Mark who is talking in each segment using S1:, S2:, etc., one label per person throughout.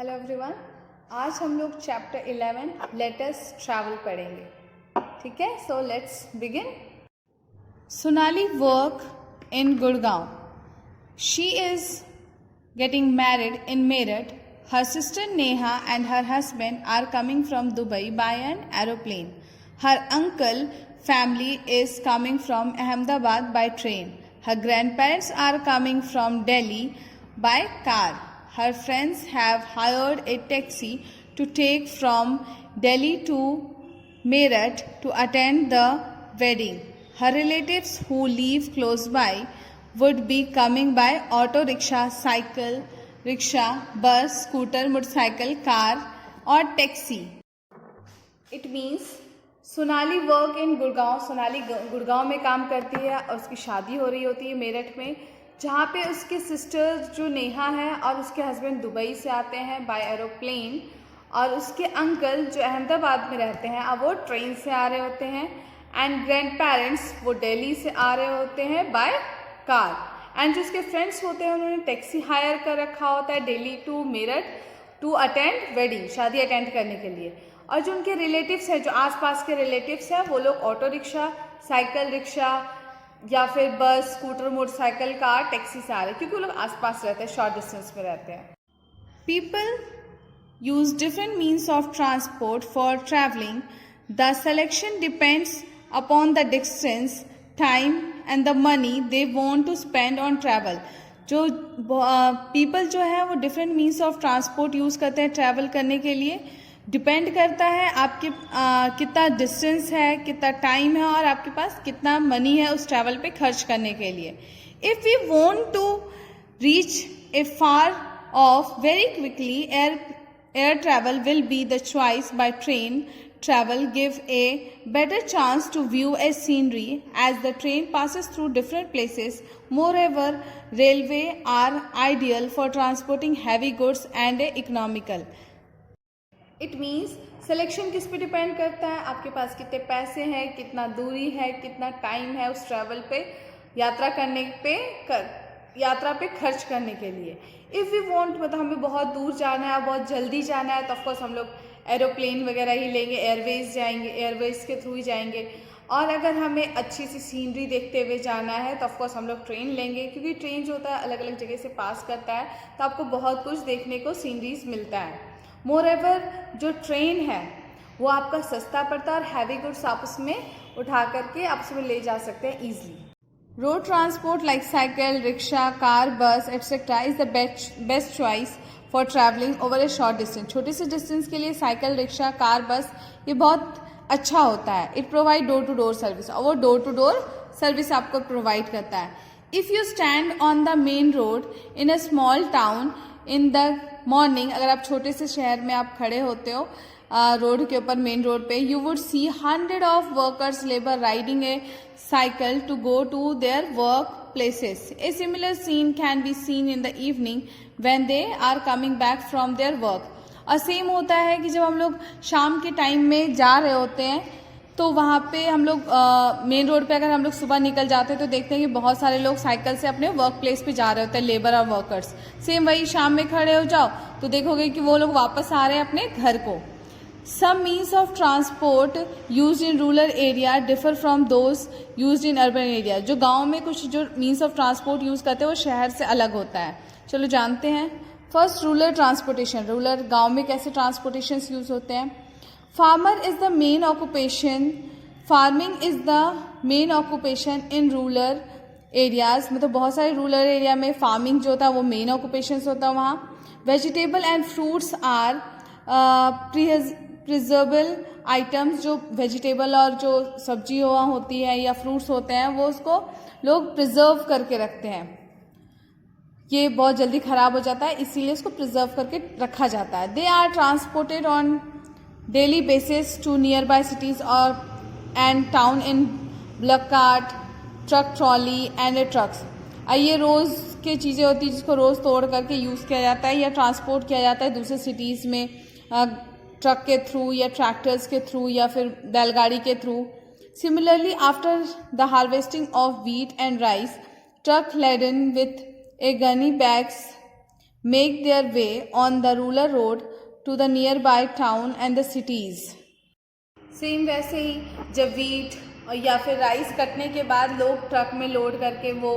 S1: Hello everyone, आज हम लोग चैप्टर 11 लेट अस ट्रैवल पढ़ेंगे. ठीक है, so let's begin. Sonali work in Gurgaon. She is getting married in Meerut. Her sister Neha and her husband are coming from Dubai by an aeroplane. Her uncle family is coming from Ahmedabad by train. Her grandparents are coming from Delhi by car. Her friends have hired a taxi to take from Delhi to Meerut to attend the wedding. Her relatives who live close by would be coming by auto rickshaw, cycle, rickshaw, bus, scooter, motorcycle, car और taxi. It means Sonali work in Gurgaon. Sonali Gurgaon में काम करती है और उसकी शादी हो रही होती है मेरठ में, जहाँ पे उसके सिस्टर जो नेहा है और उसके हस्बैंड दुबई से आते हैं बाय एरोप्लेन, और उसके अंकल जो अहमदाबाद में रहते हैं अब वो ट्रेन से आ रहे होते हैं, एंड ग्रैंड पेरेंट्स वो दिल्ली से आ रहे होते हैं बाय कार. एंड जो उसके फ्रेंड्स होते हैं उन्होंने टैक्सी हायर कर रखा होता है Delhi to Meerut to attend wedding, शादी अटेंड करने के लिए. और जो उनके रिलेटिव्स हैं, जो आसपास के रिलेटिव्स हैं, वो लोग ऑटो रिक्शा, साइकिल रिक्शा या फिर बस, स्कूटर, मोटरसाइकिल, कार, टैक्सी से आ रहे हैं, क्योंकि वो लोग आसपास रहते हैं, शॉर्ट डिस्टेंस में रहते हैं. People use different means of transport for traveling. The selection depends upon the distance, time and the money they want to spend on travel. जो people जो है वो different means of transport use करते हैं travel करने के लिए. Depend करता है आपके कितना डिस्टेंस है, कितना टाइम है और आपके पास कितना मनी है उस ट्रैवल पे खर्च करने के लिए. If we want to reach a far off very quickly, air travel will be the choice. By train travel give a better chance to view a scenery as the train passes through different places. Moreover, railway are ideal for transporting heavy goods and economical. It means selection किस पे depend करता है, आपके पास कितने पैसे हैं, कितना दूरी है, कितना टाइम है उस ट्रैवल पे, यात्रा पे खर्च करने के लिए. इफ़ वी वांट, मतलब हमें बहुत दूर जाना है, बहुत जल्दी जाना है, तो ऑफकोर्स हम लोग एरोप्लेन वगैरह ही लेंगे, एयरवेज के थ्रू ही जाएंगे. और अगर हमें अच्छी सी सीनरी देखते हुए जाना है तो ऑफकोर्स हम लोग ट्रेन लेंगे, क्योंकि ट्रेन जो होता है अलग अलग जगह से पास करता है, तो आपको बहुत कुछ देखने को सीनरीज मिलता है. मोरएवर जो ट्रेन है वो आपका सस्ता पड़ता है और हैवी गुड्स आप उसमें उठा करके आप उसमें ले जा सकते हैं easily. Road transport like cycle, rickshaw, car, bus, etc. is the best choice for traveling over a short distance. छोटे से डिस्टेंस के लिए साइकिल, रिक्शा, कार, बस ये बहुत अच्छा होता है. It provide door to door service, और वो डोर टू डोर सर्विस आपको प्रोवाइड करता है. If you stand on the main road in a small town in the morning, अगर आप छोटे से शहर में आप खड़े होते हो रोड के ऊपर, मेन रोड पे, you would see 100 of workers labour riding A cycle to go to their work places. A similar scene can be seen in the evening when they are coming back from their work. और same होता है कि जब हम लोग शाम के time में जा रहे होते हैं तो वहाँ पे हम लोग मेन रोड पे अगर हम लोग सुबह निकल जाते हैं तो देखते हैं कि बहुत सारे लोग साइकिल से अपने वर्क प्लेस पे जा रहे होते हैं, लेबर और वर्कर्स. सेम वही शाम में खड़े हो जाओ तो देखोगे कि वो लोग वापस आ रहे हैं अपने घर को. Some means of transport used in rural area differ from those used in urban area. जो गांव में कुछ जो means of transport use करते हैं वो शहर से अलग होता है. चलो जानते हैं. First, rural transportation. रूरल गांव में कैसे ट्रांसपोर्टेशन यूज होते हैं. Farmer is the main occupation. Farming is the main occupation in rural areas. मतलब बहुत सारे रूरल एरिया में फार्मिंग जो होता है वो मेन ऑक्यूपेशन होता है वहाँ. Vegetable and fruits are preservable items. जो वेजिटेबल और जो सब्जी हुआ होती है या फ्रूट्स होते हैं वो उसको लोग प्रिजर्व करके रखते हैं. ये बहुत जल्दी ख़राब हो जाता है, इसीलिए उसको प्रिजर्व करके रखा जाता है. They are transported on daily basis to nearby cities और and town in bullock cart, truck trolley and trucks. ये रोज़ की चीज़ें होती हैं जिसको रोज़ तोड़ करके यूज़ किया जाता है या ट्रांसपोर्ट किया जाता है दूसरे सिटीज़ में ट्रक के थ्रू या ट्रैक्टर्स के थ्रू या फिर बैलगाड़ी के through. Similarly after the harvesting of wheat and rice, truck laden with a gunny bags make their way on the rural road to the nearby town and the cities. Same वैसे ही जब wheat या फिर rice कटने के बाद लोग truck में load करके वो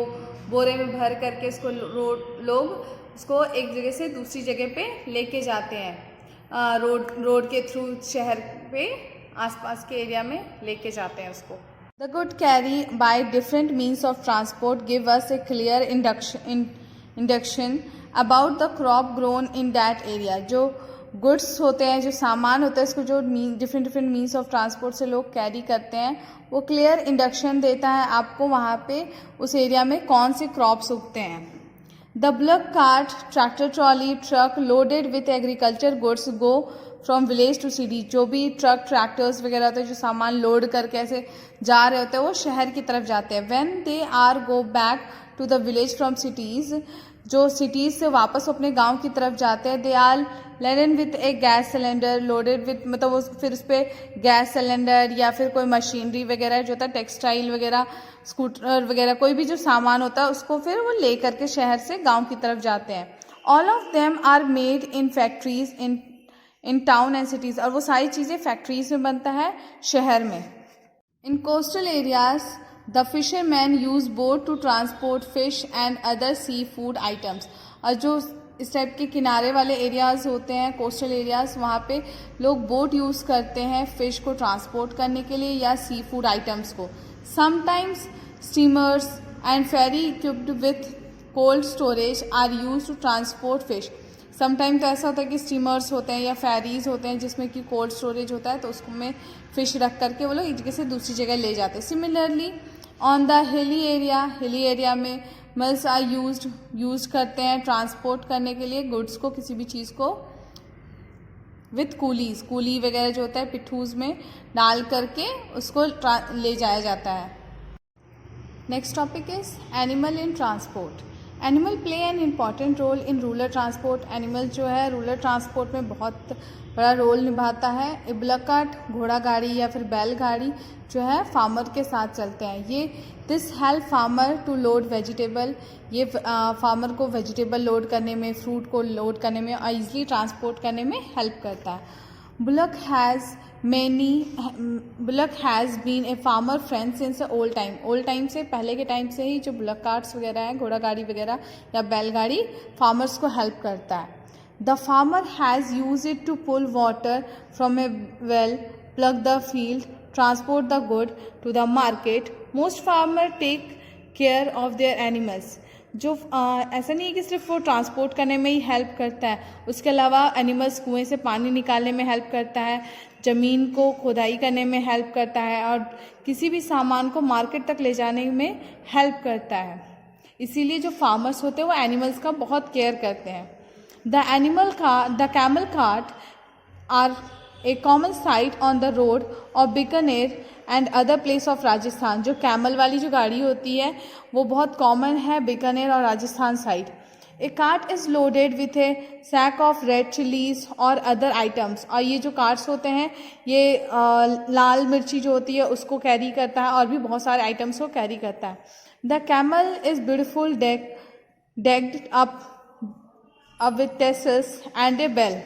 S1: बोरे में भर करके इसको लोग उसको एक जगह से दूसरी जगह पे लेके जाते हैं, रोड के थ्रू शहर पे आसपास के एरिया में लेके जाते हैं उसको. The good carry by different means of transport give us a clear induction about the crop grown in that area. जो गुड्स होते हैं, जो सामान होता है, इसको जो डिफरेंट मीन्स ऑफ ट्रांसपोर्ट से लोग कैरी करते हैं, वो क्लियर इंडक्शन देता है आपको वहाँ पे उस एरिया में कौन से क्रॉप्स उगते हैं. The bullock cart, tractor trolley, truck loaded with agriculture goods go from village to city. जो भी ट्रक ट्रैक्टर्स वगैरह होते हैं जो सामान लोड करके ऐसे जा रहे होते हैं वो शहर की तरफ जाते हैं. When they are go back to the village from cities, जो सिटीज़ से वापस अपने गांव की तरफ जाते हैं, they are laden with a gas cylinder loaded with, मतलब वो फिर उस पर गैस सिलेंडर या फिर कोई मशीनरी वगैरह जो होता है, टेक्सटाइल वगैरह, स्कूटर वगैरह, कोई भी जो सामान होता है उसको फिर वो ले करके शहर से गांव की तरफ जाते हैं. All of them are made in factories in town and cities. और वो सारी चीज़ें फैक्ट्रीज में बनता है शहर में. In coastal areas the fisherman use boat to transport fish and other sea food items. और जो इस टाइप के किनारे वाले एरियाज़ होते हैं, कोस्टल एरियाज़, वहाँ पे लोग बोट यूज़ करते हैं फ़िश को ट्रांसपोर्ट करने के लिए या सी फूड आइटम्स को. Sometimes steamers and ferry equipped with cold storage are use to transport fish. Sometime तो ऐसा होता है कि स्टीमर्स होते हैं या फेरीज होते हैं जिसमें कि कोल्ड स्टोरेज होता है, तो उसको में फ़िश रख करके वो लोग एक जगह से दूसरी जगह ले जाते हैं. Similarly on the hilly area में मिल्स आर यूज करते हैं ट्रांसपोर्ट करने के लिए गुड्स को, किसी भी चीज़ को, विथ कूली वगैरह जो होता है पिट्ठूज में डाल करके उसको ले जाया जाता है. Next topic is animal in transport. Animal play an important role in rural transport. Animal जो है रूरल ट्रांसपोर्ट में बहुत बड़ा रोल निभाता है. ए बुलक कार्ट, घोड़ा गाड़ी या फिर बैलगाड़ी जो है फार्मर के साथ चलते हैं. ये this help farmer to load vegetable. ये फार्मर को वेजिटेबल लोड करने में, फ्रूट को लोड करने में और ईजिली ट्रांसपोर्ट करने में हेल्प करता है. Bullock has been a farmer friend since old time. Old time से, पहले के टाइम से ही जो बुलक कार्ट्स वगैरह हैं, घोड़ा गाड़ी वगैरह या बैलगाड़ी, फार्मर्स को हेल्प करता है. The farmer has use it to pull water from a well, plug the field, transport the good to the market. Most farmer take care of their animals. जो ऐसा नहीं है कि सिर्फ वो ट्रांसपोर्ट करने में ही हेल्प करता है, उसके अलावा एनिमल्स कुएं से पानी निकालने में हेल्प करता है, ज़मीन को खुदाई करने में हेल्प करता है और किसी भी सामान को मार्केट तक ले जाने में हेल्प करता है. इसीलिए जो फार्मर्स होते हैं वो एनिमल्स का बहुत केयर करते हैं. The camel cart are a common sight on the road of Bikaner and other place of Rajasthan. जो कैमल वाली जो गाड़ी होती है वो बहुत कॉमन है बीकानेर और Rajasthan side. A cart is loaded with a sack of red chillies और अदर आइटम्स. और ये जो कार्ट्स होते हैं ये लाल मिर्ची जो होती है उसको कैरी करता है और भी बहुत सारे आइटम्स को कैरी करता है. The camel is beautiful decked up with tassels and a bell.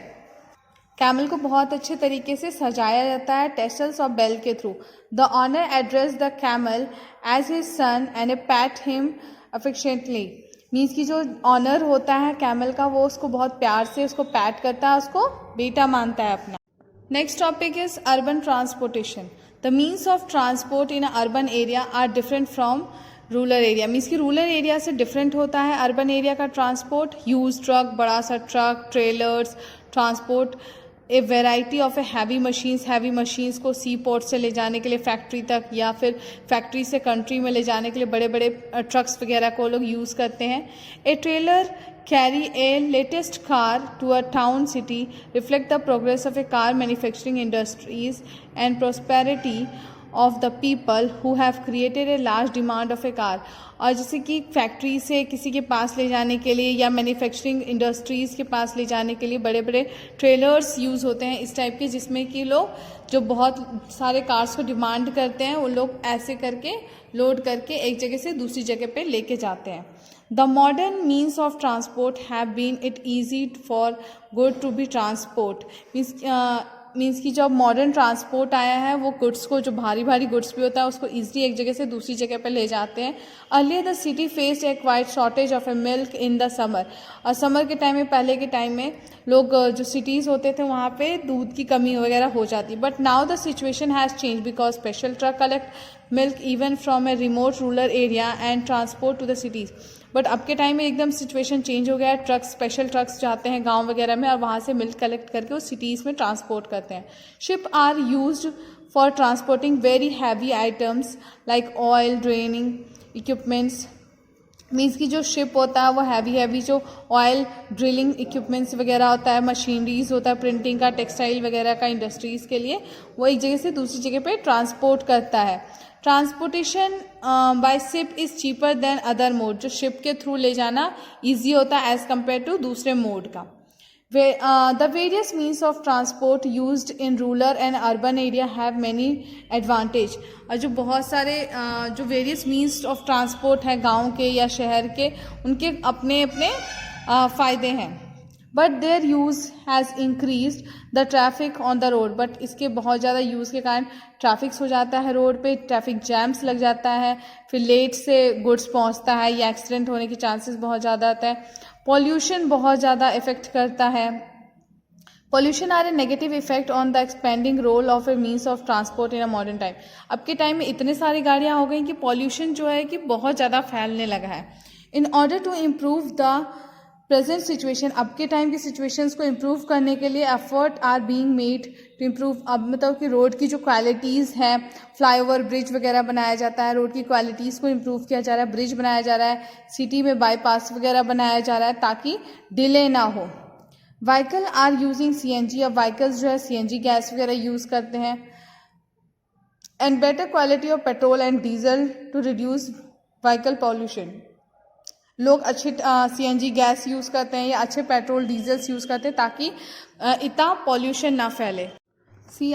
S1: Camel को बहुत अच्छे तरीके से सजाया जाता है टेसल्स और बेल के थ्रू. The owner address the camel as his son and a pat him affectionately. Means की जो ऑनर होता है कैमल का वो उसको बहुत प्यार से उसको पैट करता है, उसको बेटा मानता है अपना. Next topic is urban transportation. The means of transport in urban area are different from rural area. Means की रूरल एरिया से डिफरेंट होता है अर्बन एरिया का ट्रांसपोर्ट. यूज ट्रक, बड़ा सा truck, trailers, transport a variety of a heavy machines को sea port से ले जाने के लिए फैक्ट्री तक या फिर फैक्ट्री से कंट्री में ले जाने के लिए बड़े बड़े ट्रक्स वगैरह को लोग यूज़ करते हैं. A trailer carry a latest car to a town city, reflect the progress of a car manufacturing industries and prosperity of the people who have created a large demand of a car. और जैसे कि factory से किसी के पास ले जाने के लिए या मैन्युफैक्चरिंग इंडस्ट्रीज़ के पास ले जाने के लिए बड़े बड़े ट्रेलर्स यूज़ होते हैं इस टाइप के, जिसमें कि लोग जो बहुत सारे कार्स को डिमांड करते हैं वो लोग ऐसे करके लोड करके एक जगह से दूसरी जगह पे लेके जाते हैं. The modern means of transport have been it easy for good to be transport. Means कि जब मॉडर्न ट्रांसपोर्ट आया है वो गुड्स को, जो भारी भारी गुड्स भी होता है उसको ईजिली एक जगह से दूसरी जगह पर ले जाते हैं. Earlier the city faced A quite shortage of A milk in the summer. और समर के टाइम में, पहले के टाइम में लोग जो सिटीज़ होते थे वहाँ पे दूध की कमी वगैरह हो जाती. But now the situation has change because special truck collect milk even from a remote rural area and transport to the cities. But अब के टाइम में एकदम सिचुएशन चेंज हो गया है. ट्रक्स, स्पेशल ट्रक्स जाते हैं गांव वगैरह में और वहाँ से मिल्क कलेक्ट करके वो सिटीज़ में ट्रांसपोर्ट करते हैं. Ship are used for transporting very heavy items like oil draining equipments. Means कि जो शिप होता है वो हैवी जो ऑयल ड्रिलिंग इक्विपमेंट्स वगैरह होता है, मशीनरीज होता है प्रिंटिंग का, टेक्सटाइल वगैरह का, इंडस्ट्रीज़ के लिए वो एक जगह से दूसरी जगह पे ट्रांसपोर्ट करता है. Transportation by ship is cheaper than other mode. जो शिप के थ्रू ले जाना ईजी होता है एज़ कम्पेयर टू दूसरे मोड का. The various means of transport used in rural and urban area have many advantage. और जो बहुत सारे जो various means of transport हैं गांव के या शहर के, उनके अपने अपने फ़ायदे हैं. But there use has increased the traffic on the road. But इसके बहुत ज़्यादा यूज़ के कारण ट्रैफिक्स हो जाता है रोड पे, ट्रैफिक जैम्स लग जाता है, फिर लेट से गुड्स पहुंचता है या एक्सीडेंट होने के चांसेस बहुत ज़्यादा आता है. पॉल्यूशन बहुत ज़्यादा इफेक्ट करता है. Pollution are a negative effect on the expanding role of a means of transport in a modern time. अब के टाइम में इतने सारी गाड़ियाँ हो गई कि पॉल्यूशन जो है कि बहुत ज़्यादा फैलने लगा है. In order to improve the present situation, अब के टाइम की सिचुएशंस को इम्प्रूव करने के लिए effort are being made to improve. अब मतलब कि रोड की जो क्वालिटीज़ हैं, फ्लाईओवर, ब्रिज वगैरह बनाया जाता है, रोड की क्वालिटीज़ को इम्प्रूव किया जा रहा है, ब्रिज बनाया जा रहा है, सिटी में बाईपास वगैरह बनाया जा रहा है ताकि डिले ना हो. Vehicle are using CNG. अब व्हीकल्स जो है CNG गैस वगैरह यूज़ करते हैं. And better quality of petrol and diesel to reduce vehicle pollution. लोग अच्छे CNG गैस यूज़ करते हैं या अच्छे पेट्रोल डीजल्स यूज़ करते हैं ताकि इतना पॉल्यूशन ना फैले.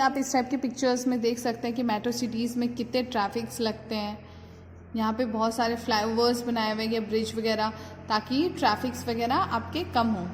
S1: आप इस टाइप की पिक्चर्स में देख सकते हैं कि मेट्रो सिटीज़ में कितने ट्रैफिक्स लगते हैं. यहाँ पे बहुत सारे फ्लाईओवर्स बनाए हुए हैं, ब्रिज वगैरह, ताकि ट्रैफिक्स वगैरह आपके कम हों.